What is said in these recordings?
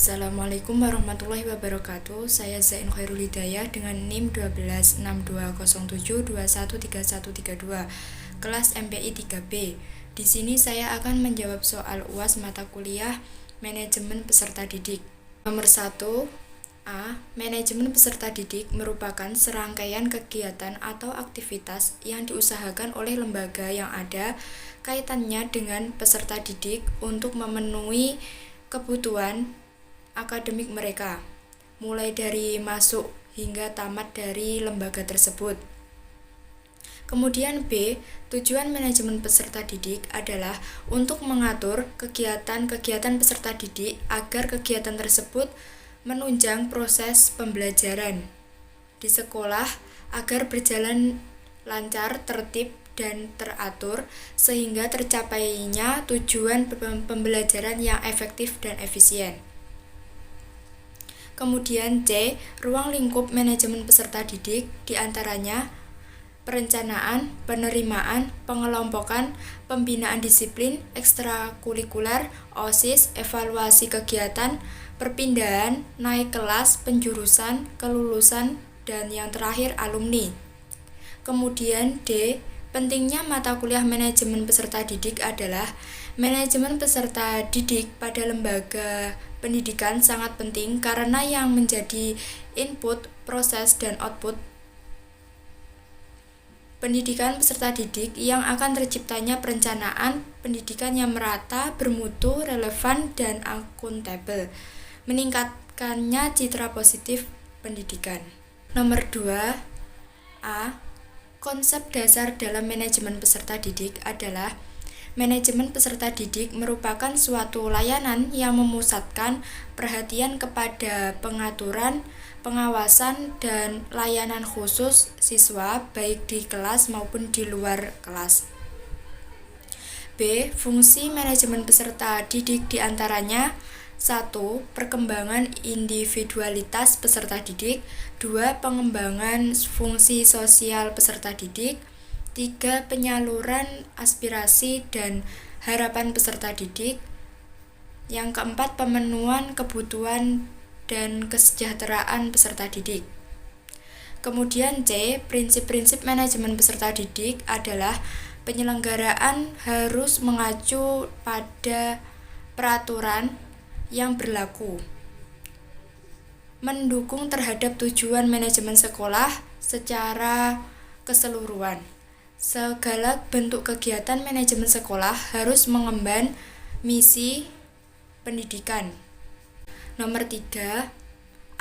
Assalamualaikum warahmatullahi wabarakatuh. Saya Zain Khairul Hidayah dengan NIM 126207213132, kelas MPI 3B. Di sini saya akan menjawab soal UAS mata kuliah Manajemen Peserta Didik. Nomor 1. A. Manajemen peserta didik merupakan serangkaian kegiatan atau aktivitas yang diusahakan oleh lembaga yang ada kaitannya dengan peserta didik untuk memenuhi kebutuhan akademik mereka, mulai dari masuk hingga tamat dari lembaga tersebut. Kemudian B, tujuan manajemen peserta didik adalah untuk mengatur kegiatan-kegiatan peserta didik agar kegiatan tersebut menunjang proses pembelajaran di sekolah agar berjalan lancar, tertib, dan teratur sehingga tercapainya tujuan pembelajaran yang efektif dan efisien. Kemudian C, ruang lingkup manajemen peserta didik diantaranya perencanaan, penerimaan, pengelompokan, pembinaan disiplin, ekstrakurikuler, OSIS, evaluasi kegiatan, perpindahan, naik kelas, penjurusan, kelulusan, dan yang terakhir alumni. Kemudian D, pentingnya mata kuliah manajemen peserta didik adalah manajemen peserta didik pada lembaga pendidikan sangat penting karena yang menjadi input, proses, dan output pendidikan peserta didik yang akan terciptanya perencanaan pendidikan yang merata, bermutu, relevan, dan akuntabel, meningkatkannya citra positif pendidikan. Nomor 2. A. Konsep dasar dalam manajemen peserta didik adalah manajemen peserta didik merupakan suatu layanan yang memusatkan perhatian kepada pengaturan, pengawasan, dan layanan khusus siswa baik di kelas maupun di luar kelas. B. Fungsi manajemen peserta didik diantaranya 1. Perkembangan individualitas peserta didik. 2. Pengembangan fungsi sosial peserta didik. 3. Penyaluran aspirasi dan harapan peserta didik. Yang keempat, pemenuhan kebutuhan dan kesejahteraan peserta didik. Kemudian C, prinsip-prinsip manajemen peserta didik adalah penyelenggaraan harus mengacu pada peraturan yang berlaku, mendukung terhadap tujuan manajemen sekolah secara keseluruhan. Segala bentuk kegiatan manajemen sekolah harus mengemban misi pendidikan. Nomor 3.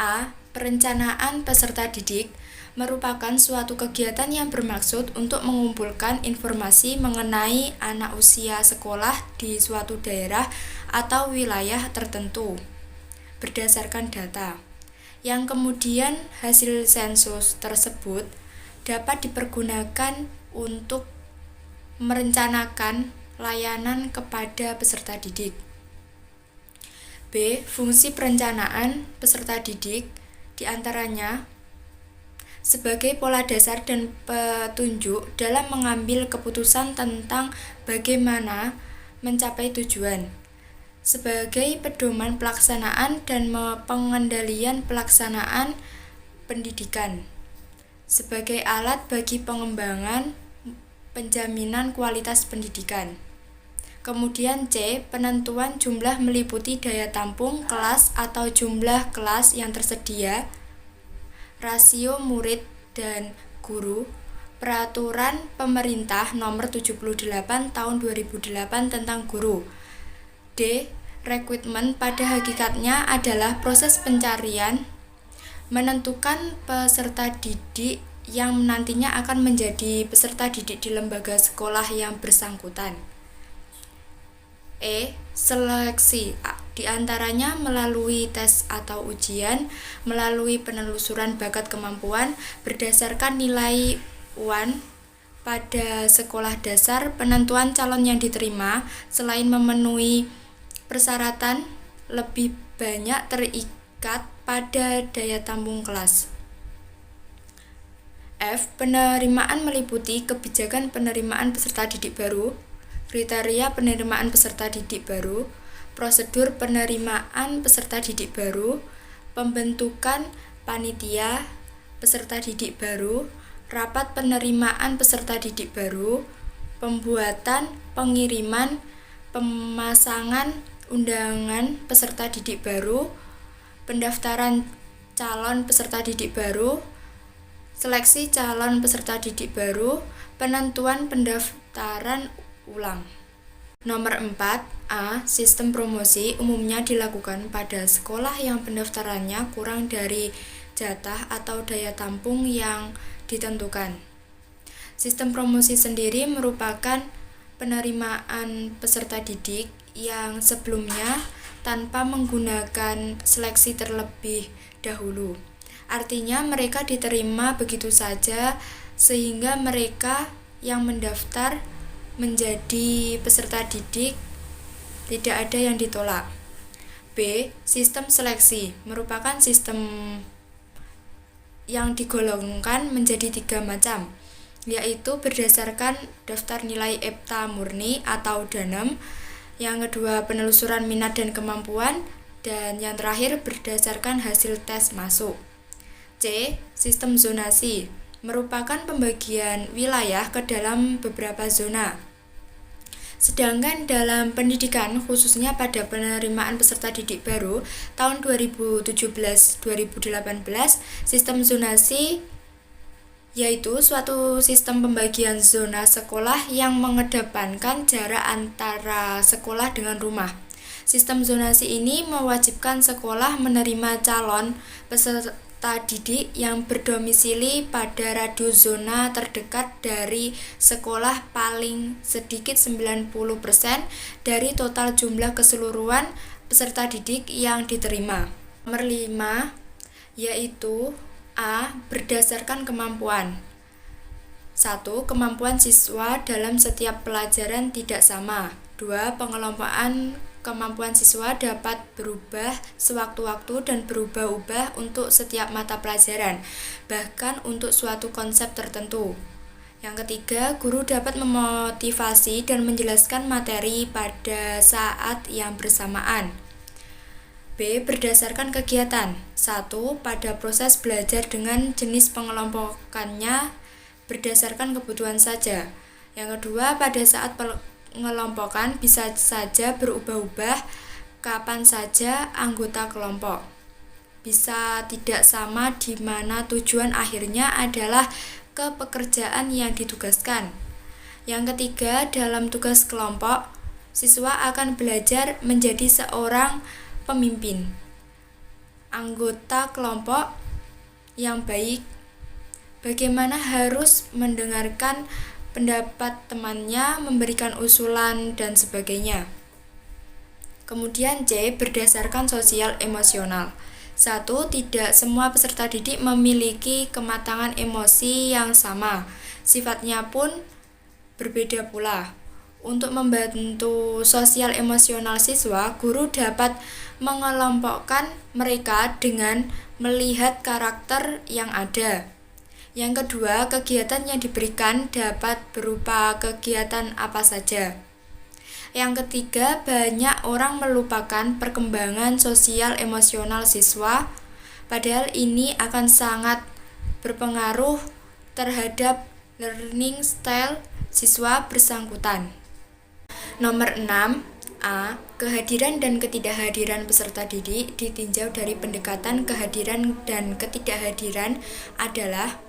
A. Perencanaan peserta didik merupakan suatu kegiatan yang bermaksud untuk mengumpulkan informasi mengenai anak usia sekolah di suatu daerah atau wilayah tertentu berdasarkan data, yang kemudian hasil sensus tersebut dapat dipergunakan untuk merencanakan layanan kepada peserta didik. B. Fungsi perencanaan peserta didik diantaranya sebagai pola dasar dan petunjuk dalam mengambil keputusan tentang bagaimana mencapai tujuan, sebagai pedoman pelaksanaan dan pengendalian pelaksanaan pendidikan, sebagai alat bagi pengembangan penjaminan kualitas pendidikan. Kemudian C. Penentuan jumlah meliputi daya tampung kelas atau jumlah kelas yang tersedia, rasio murid dan guru, peraturan pemerintah nomor 78 tahun 2008 tentang guru. D. Rekrutmen pada hakikatnya adalah proses pencarian, menentukan peserta didik yang nantinya akan menjadi peserta didik di lembaga sekolah yang bersangkutan. E. Seleksi diantaranya melalui tes atau ujian, melalui penelusuran bakat kemampuan berdasarkan nilai UAN pada sekolah dasar. Penentuan calon yang diterima selain memenuhi persyaratan lebih banyak terikat pada daya tampung kelas. F. Penerimaan meliputi kebijakan penerimaan peserta didik baru, kriteria penerimaan peserta didik baru, prosedur penerimaan peserta didik baru, pembentukan panitia peserta didik baru, rapat penerimaan peserta didik baru, pembuatan, pengiriman, pemasangan undangan peserta didik baru, pendaftaran calon peserta didik baru, seleksi calon peserta didik baru, penentuan pendaftaran ulang. Nomor 4, A. Sistem promosi umumnya dilakukan pada sekolah yang pendaftarannya kurang dari jatah atau daya tampung yang ditentukan. Sistem promosi sendiri merupakan penerimaan peserta didik yang sebelumnya tanpa menggunakan seleksi terlebih dahulu. Artinya mereka diterima begitu saja sehingga mereka yang mendaftar menjadi peserta didik tidak ada yang ditolak. B. Sistem seleksi merupakan sistem yang digolongkan menjadi 3 macam, yaitu berdasarkan daftar nilai EPTA murni atau DANEM, yang kedua penelusuran minat dan kemampuan, dan yang terakhir berdasarkan hasil tes masuk. C. Sistem zonasi merupakan pembagian wilayah ke dalam beberapa zona. Sedangkan dalam pendidikan, khususnya pada penerimaan peserta didik baru tahun 2017-2018, sistem zonasi yaitu suatu sistem pembagian zona sekolah yang mengedepankan jarak antara sekolah dengan rumah. Sistem zonasi ini mewajibkan sekolah menerima calon peserta didik yang berdomisili pada radius zona terdekat dari sekolah paling sedikit 90% dari total jumlah keseluruhan peserta didik yang diterima. Nomor 5 yaitu A. Berdasarkan kemampuan. 1. Kemampuan siswa dalam setiap pelajaran tidak sama. 2. Pengelompokan kemampuan siswa dapat berubah sewaktu-waktu dan berubah-ubah untuk setiap mata pelajaran, bahkan untuk suatu konsep tertentu. Yang ketiga, guru dapat memotivasi dan menjelaskan materi pada saat yang bersamaan. B. Berdasarkan kegiatan. 1. Pada proses belajar dengan jenis pengelompokannya berdasarkan kebutuhan saja. Yang kedua, pada saat pengelompokan bisa saja berubah-ubah kapan saja anggota kelompok. Bisa tidak sama di mana tujuan akhirnya adalah ke pekerjaan yang ditugaskan. Yang ketiga, dalam tugas kelompok, siswa akan belajar menjadi seorang pemimpin, anggota kelompok yang baik, bagaimana harus mendengarkan pendapat temannya, memberikan usulan, dan sebagainya. Kemudian C. Berdasarkan sosial emosional. 1. Tidak semua peserta didik memiliki kematangan emosi yang sama. Sifatnya pun berbeda pula. Untuk membantu sosial emosional siswa, guru dapat mengelompokkan mereka dengan melihat karakter yang ada. Yang kedua, kegiatan yang diberikan dapat berupa kegiatan apa saja. Yang ketiga, banyak orang melupakan perkembangan sosial emosional siswa, padahal ini akan sangat berpengaruh terhadap learning style siswa bersangkutan. Nomor 6, A. Kehadiran dan ketidakhadiran peserta didik ditinjau dari pendekatan kehadiran dan ketidakhadiran adalah: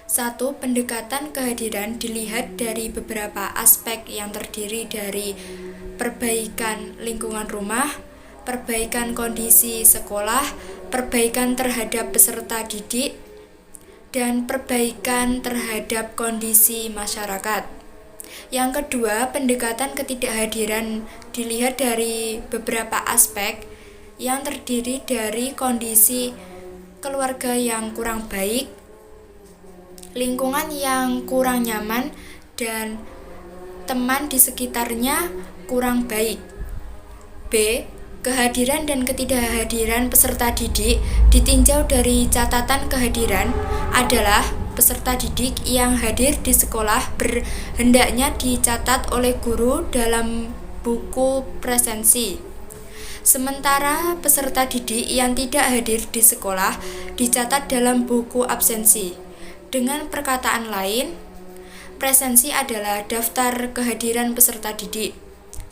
1. Pendekatan kehadiran dilihat dari beberapa aspek yang terdiri dari perbaikan lingkungan rumah, perbaikan kondisi sekolah, perbaikan terhadap peserta didik, dan perbaikan terhadap kondisi masyarakat. Yang kedua, pendekatan ketidakhadiran dilihat dari beberapa aspek yang terdiri dari kondisi keluarga yang kurang baik, lingkungan yang kurang nyaman, dan teman di sekitarnya kurang baik. B. Kehadiran dan ketidakhadiran peserta didik ditinjau dari catatan kehadiran adalah peserta didik yang hadir di sekolah hendaknya dicatat oleh guru dalam buku presensi. Sementara peserta didik yang tidak hadir di sekolah dicatat dalam buku absensi. Dengan perkataan lain, presensi adalah daftar kehadiran peserta didik.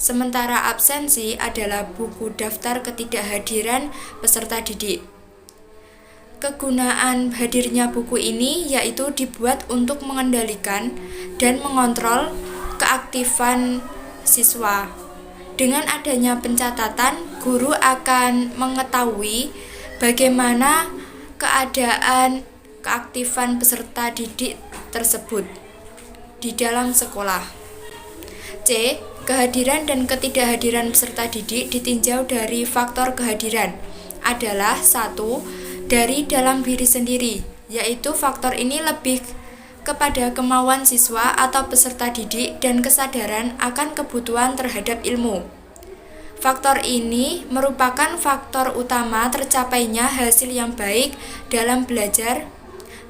Sementara absensi adalah buku daftar ketidakhadiran peserta didik. Kegunaan hadirnya buku ini yaitu dibuat untuk mengendalikan dan mengontrol keaktifan siswa. Dengan adanya pencatatan, guru akan mengetahui bagaimana keadaan keaktifan peserta didik tersebut di dalam sekolah. C. Kehadiran dan ketidakhadiran peserta didik ditinjau dari faktor kehadiran adalah 1. Dari dalam diri sendiri, yaitu faktor ini lebih kepada kemauan siswa atau peserta didik dan kesadaran akan kebutuhan terhadap ilmu. Faktor ini merupakan faktor utama tercapainya hasil yang baik dalam belajar,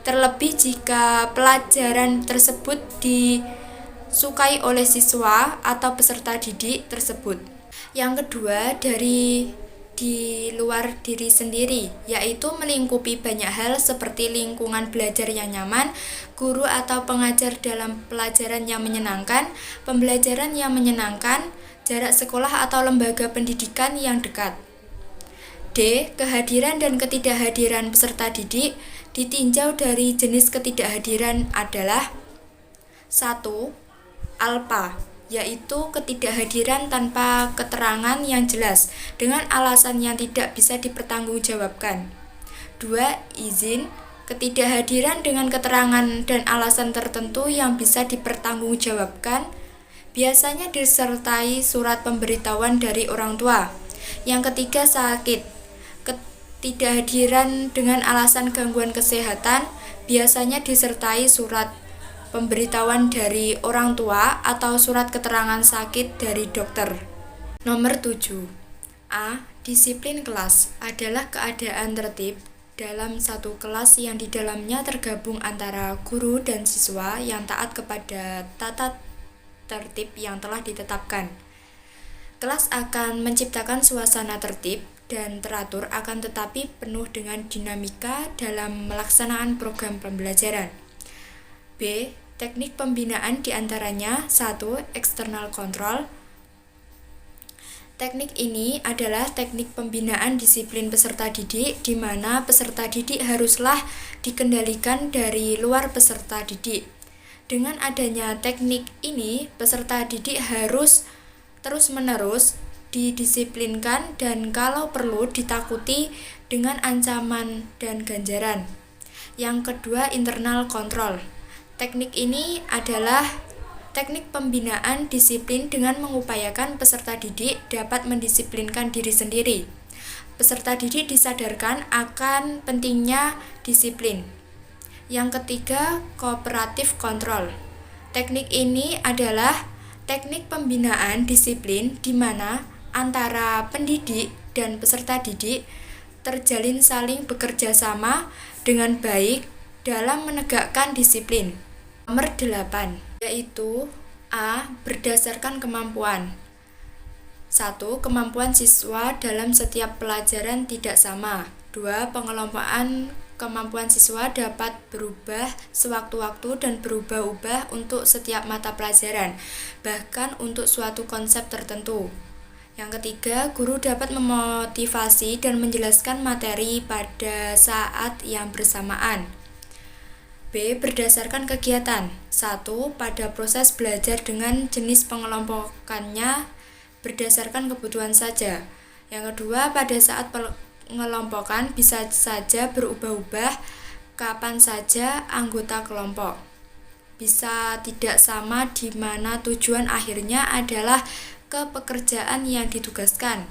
terlebih jika pelajaran tersebut disukai oleh siswa atau peserta didik tersebut. Yang kedua, dari di luar diri sendiri, yaitu melingkupi banyak hal seperti lingkungan belajar yang nyaman, guru atau pengajar dalam pelajaran yang menyenangkan, pembelajaran yang menyenangkan, jarak sekolah atau lembaga pendidikan yang dekat. D. Kehadiran dan ketidakhadiran peserta didik ditinjau dari jenis ketidakhadiran adalah 1. Alpha, yaitu ketidakhadiran tanpa keterangan yang jelas dengan alasan yang tidak bisa dipertanggungjawabkan. 2. Izin, ketidakhadiran dengan keterangan dan alasan tertentu yang bisa dipertanggungjawabkan, biasanya disertai surat pemberitahuan dari orang tua. Yang ketiga, sakit, ketidakhadiran dengan alasan gangguan kesehatan, biasanya disertai surat pemberitahuan dari orang tua atau surat keterangan sakit dari dokter. Nomor 7. A. Disiplin kelas adalah keadaan tertib dalam satu kelas yang di dalamnya tergabung antara guru dan siswa yang taat kepada tata tertib yang telah ditetapkan. Kelas akan menciptakan suasana tertib dan teratur akan tetapi penuh dengan dinamika dalam melaksanaan program pembelajaran. B. Teknik pembinaan diantaranya 1. External control. Teknik ini adalah teknik pembinaan disiplin peserta didik di mana peserta didik haruslah dikendalikan dari luar peserta didik. Dengan adanya teknik ini, peserta didik harus terus-menerus didisiplinkan dan kalau perlu ditakuti dengan ancaman dan ganjaran. Yang kedua, internal control. Teknik ini adalah teknik pembinaan disiplin dengan mengupayakan peserta didik dapat mendisiplinkan diri sendiri. Peserta didik disadarkan akan pentingnya disiplin. Yang ketiga, kooperatif kontrol. Teknik ini adalah teknik pembinaan disiplin di mana antara pendidik dan peserta didik terjalin saling bekerja sama dengan baik dalam menegakkan disiplin. Nomor 8, yaitu A. Berdasarkan kemampuan. 1. Kemampuan siswa dalam setiap pelajaran tidak sama. 2. Pengelompokan kemampuan siswa dapat berubah sewaktu-waktu dan berubah-ubah untuk setiap mata pelajaran, bahkan untuk suatu konsep tertentu. Yang ketiga, guru dapat memotivasi dan menjelaskan materi pada saat yang bersamaan. B. Berdasarkan kegiatan. 1. Pada proses belajar dengan jenis pengelompokannya berdasarkan kebutuhan saja. Yang kedua, pada saat pengelompokan bisa saja berubah-ubah kapan saja anggota kelompok. Bisa tidak sama di mana tujuan akhirnya adalah ke pekerjaan yang ditugaskan.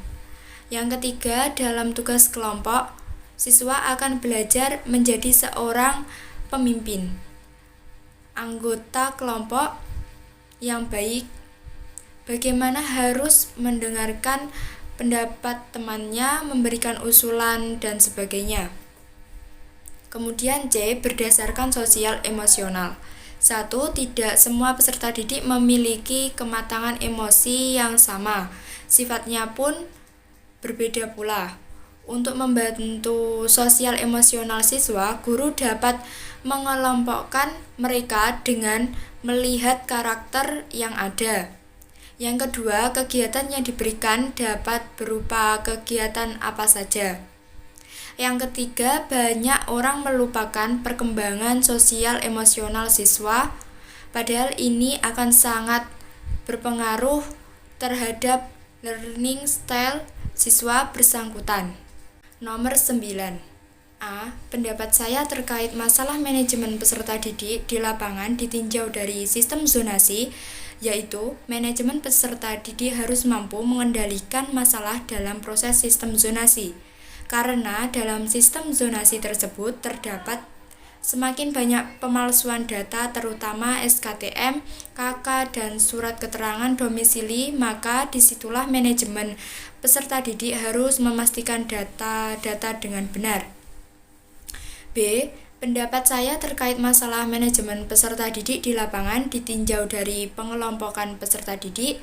Yang ketiga, dalam tugas kelompok, siswa akan belajar menjadi seorang pemimpin, anggota kelompok yang baik, bagaimana harus mendengarkan pendapat temannya, memberikan usulan, dan sebagainya. Kemudian C. Berdasarkan sosial emosional. 1. Tidak semua peserta didik memiliki kematangan emosi yang sama. Sifatnya pun berbeda pula. Untuk membantu sosial emosional siswa, guru dapat mengelompokkan mereka dengan melihat karakter yang ada. Yang kedua, kegiatan yang diberikan dapat berupa kegiatan apa saja. Yang ketiga, banyak orang melupakan perkembangan sosial emosional siswa, padahal ini akan sangat berpengaruh terhadap learning style siswa bersangkutan. Nomor 9. A. Pendapat saya terkait masalah manajemen peserta didik di lapangan ditinjau dari sistem zonasi, yaitu manajemen peserta didik harus mampu mengendalikan masalah dalam proses sistem zonasi. Karena dalam sistem zonasi tersebut terdapat semakin banyak pemalsuan data terutama SKTM, KK, dan surat keterangan domisili, maka disitulah manajemen peserta didik harus memastikan data-data dengan benar. B. Pendapat saya terkait masalah manajemen peserta didik di lapangan ditinjau dari pengelompokan peserta didik,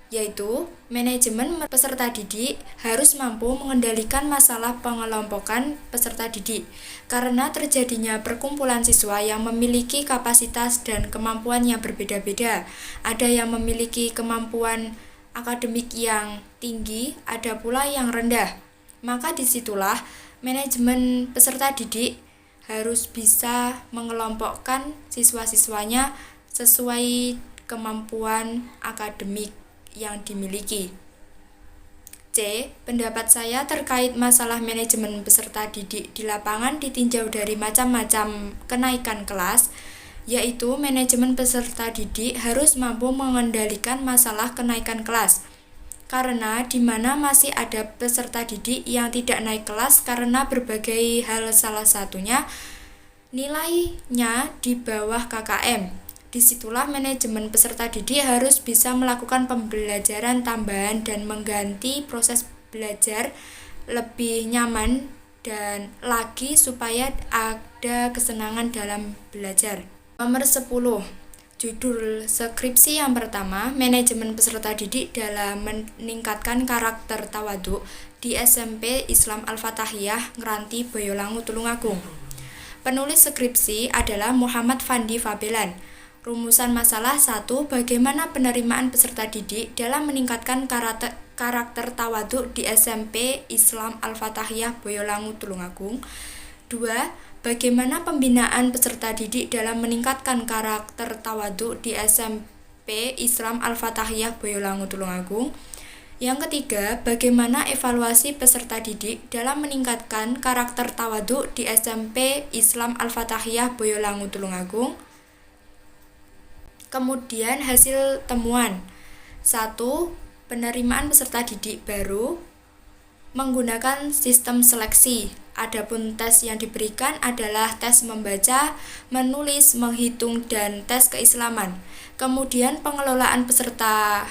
yaitu manajemen peserta didik harus mampu mengendalikan masalah pengelompokan peserta didik karena terjadinya perkumpulan siswa yang memiliki kapasitas dan kemampuan yang berbeda-beda. Ada yang memiliki kemampuan akademik yang tinggi, ada pula yang rendah. Maka disitulah manajemen peserta didik harus bisa mengelompokkan siswa-siswanya sesuai kemampuan akademik yang dimiliki. C. Pendapat saya terkait masalah manajemen peserta didik di lapangan ditinjau dari macam-macam kenaikan kelas, yaitu manajemen peserta didik harus mampu mengendalikan masalah kenaikan kelas. Karena di mana masih ada peserta didik yang tidak naik kelas karena berbagai hal, salah satunya nilainya di bawah KKM. Disitulah manajemen peserta didik harus bisa melakukan pembelajaran tambahan dan mengganti proses belajar lebih nyaman dan lagi supaya ada kesenangan dalam belajar. Nomor 10. Judul skripsi yang pertama, manajemen peserta didik dalam meningkatkan karakter tawadhu di SMP Islam Al-Fatahiyah Ngranti Boyolangu Tulungagung. Penulis skripsi adalah Muhammad Fandi Fabelan. Rumusan masalah 1. Bagaimana penerimaan peserta didik dalam meningkatkan karakter tawadhu di SMP Islam Al-Fatahiyah Boyolangu Tulungagung. 2. Bagaimana pembinaan peserta didik dalam meningkatkan karakter tawadhu di SMP Islam Al-Fatahiyah Boyolangu Tulungagung. Yang ketiga, bagaimana evaluasi peserta didik dalam meningkatkan karakter tawadhu di SMP Islam Al-Fatahiyah Boyolangu Tulungagung. Kemudian hasil temuan. 1. Penerimaan peserta didik baru menggunakan sistem seleksi. Adapun tes yang diberikan adalah tes membaca, menulis, menghitung, dan tes keislaman. Kemudian pengelolaan peserta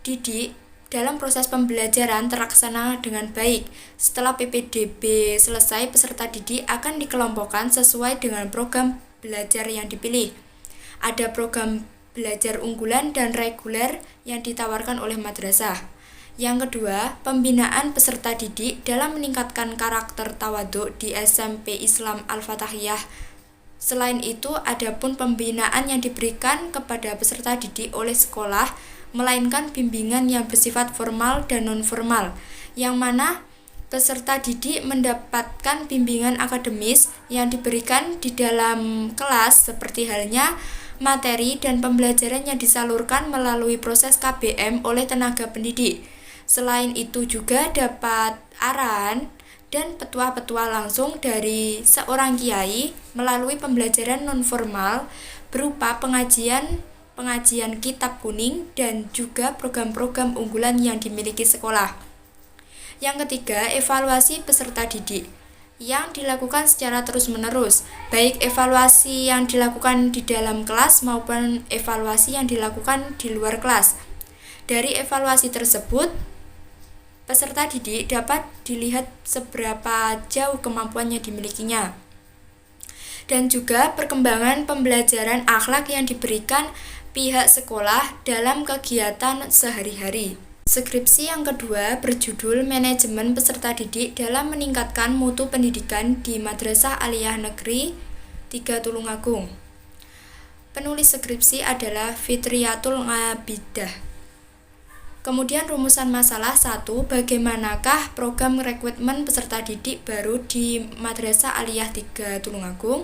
didik dalam proses pembelajaran terlaksana dengan baik. Setelah PPDB selesai, peserta didik akan dikelompokkan sesuai dengan program belajar yang dipilih. Ada program belajar unggulan dan reguler yang ditawarkan oleh madrasah. Yang kedua, pembinaan peserta didik dalam meningkatkan karakter tawadhu di SMP Islam Al-Fatahiyah. Selain itu, ada pun pembinaan yang diberikan kepada peserta didik oleh sekolah, melainkan bimbingan yang bersifat formal dan non-formal, yang mana peserta didik mendapatkan bimbingan akademis yang diberikan di dalam kelas seperti halnya materi dan pembelajaran yang disalurkan melalui proses KBM oleh tenaga pendidik. Selain itu juga dapat arahan dan petua-petua langsung dari seorang kiai melalui pembelajaran non-formal berupa pengajian kitab kuning dan juga program-program unggulan yang dimiliki sekolah. Yang ketiga, evaluasi peserta didik yang dilakukan secara terus-menerus, baik evaluasi yang dilakukan di dalam kelas maupun evaluasi yang dilakukan di luar kelas. Dari evaluasi tersebut, peserta didik dapat dilihat seberapa jauh kemampuan yang dimilikinya. Dan juga perkembangan pembelajaran akhlak yang diberikan pihak sekolah dalam kegiatan sehari-hari. Skripsi yang kedua berjudul Manajemen Peserta Didik dalam Meningkatkan Mutu Pendidikan di Madrasah Aliyah Negeri 3 Tulungagung. Penulis skripsi adalah Fitriyatul Ngabidah. Kemudian rumusan masalah 1. Bagaimanakah program rekrutmen peserta didik baru di Madrasah Aliyah 3 Tulungagung?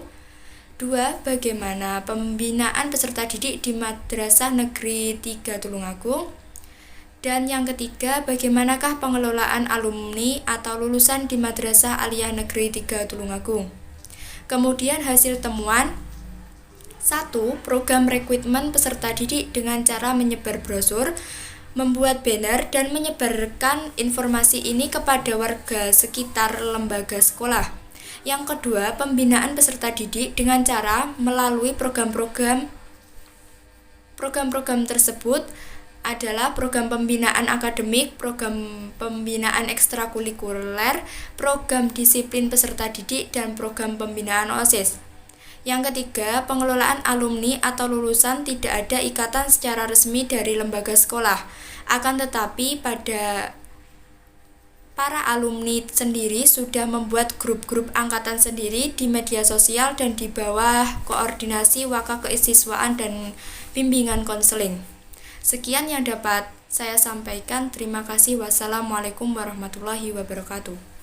2. Bagaimana pembinaan peserta didik di Madrasah Negeri 3 Tulungagung? Dan yang ketiga, bagaimanakah pengelolaan alumni atau lulusan di Madrasah Aliyah Negeri 3 Tulungagung? Kemudian hasil temuan 1. Program rekrutmen peserta didik dengan cara menyebar brosur, membuat banner, dan menyebarkan informasi ini kepada warga sekitar lembaga sekolah. Yang kedua, pembinaan peserta didik dengan cara melalui program-program tersebut adalah program pembinaan akademik, program pembinaan ekstrakurikuler, program disiplin peserta didik, dan program pembinaan OSIS. Yang ketiga, pengelolaan alumni atau lulusan tidak ada ikatan secara resmi dari lembaga sekolah. Akan tetapi para alumni sendiri sudah membuat grup-grup angkatan sendiri di media sosial dan di bawah koordinasi Waka Keisiswaan dan bimbingan konseling. Sekian yang dapat saya sampaikan. Terima kasih. Wassalamualaikum warahmatullahi wabarakatuh.